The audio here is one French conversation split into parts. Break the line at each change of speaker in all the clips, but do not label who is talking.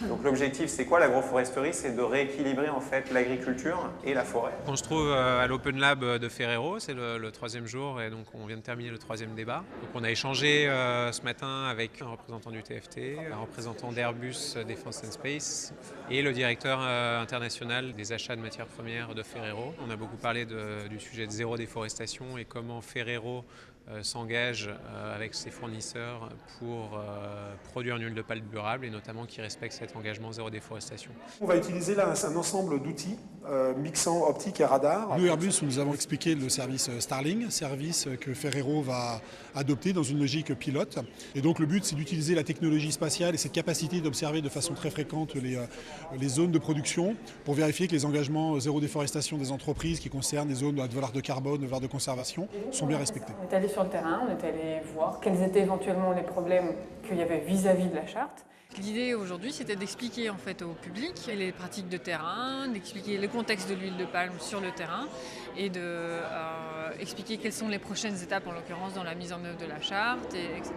Donc l'objectif, c'est quoi l'agroforesterie? C'est de rééquilibrer en fait l'agriculture et la forêt.
On se trouve à l'Open Lab de Ferrero, c'est le troisième jour et donc on vient de terminer le troisième débat. Donc on a échangé ce matin avec un représentant du TFT, un représentant d'Airbus Defence and Space et le directeur international des achats de matières premières de Ferrero. On a beaucoup parlé du sujet de zéro déforestation et comment Ferrero s'engage avec ses fournisseurs pour produire une huile de palme durable et notamment qui respecte cet engagement zéro déforestation.
On va utiliser là un ensemble d'outils mixant optique et radar.
Nous, Airbus, nous avons expliqué le service Starling, service que Ferrero va adopter dans une logique pilote. Et donc le but, c'est d'utiliser la technologie spatiale et cette capacité d'observer de façon très fréquente les zones de production pour vérifier que les engagements zéro déforestation des entreprises qui concernent les zones de valeur de carbone, de valeur de conservation sont bien respectés.
On est allé sur le terrain, on est allé voir quels étaient éventuellement les problèmes qu'il y avait vis-à-vis de la charte.
L'idée aujourd'hui, c'était d'expliquer en fait au public les pratiques de terrain, d'expliquer le contexte de l'huile de palme sur le terrain et d'expliquer quelles sont les prochaines étapes, en l'occurrence dans la mise en œuvre de la charte, etc.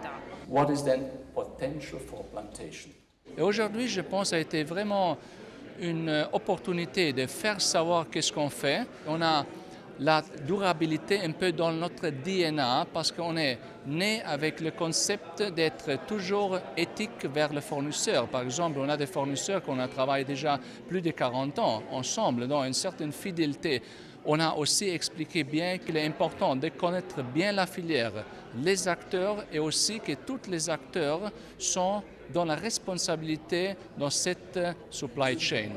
What is then potential for plantation? Et aujourd'hui, je pense, ça a été vraiment une opportunité de faire savoir qu'est-ce qu'on fait. On a la durabilité un peu dans notre DNA parce qu'on est né avec le concept d'être toujours éthique vers le fournisseur. Par exemple, on a des fournisseurs qu'on a travaillé déjà plus de 40 ans ensemble, dans une certaine fidélité. On a aussi expliqué bien qu'il est important de connaître bien la filière, les acteurs et aussi que tous les acteurs sont dans la responsabilité dans cette supply chain.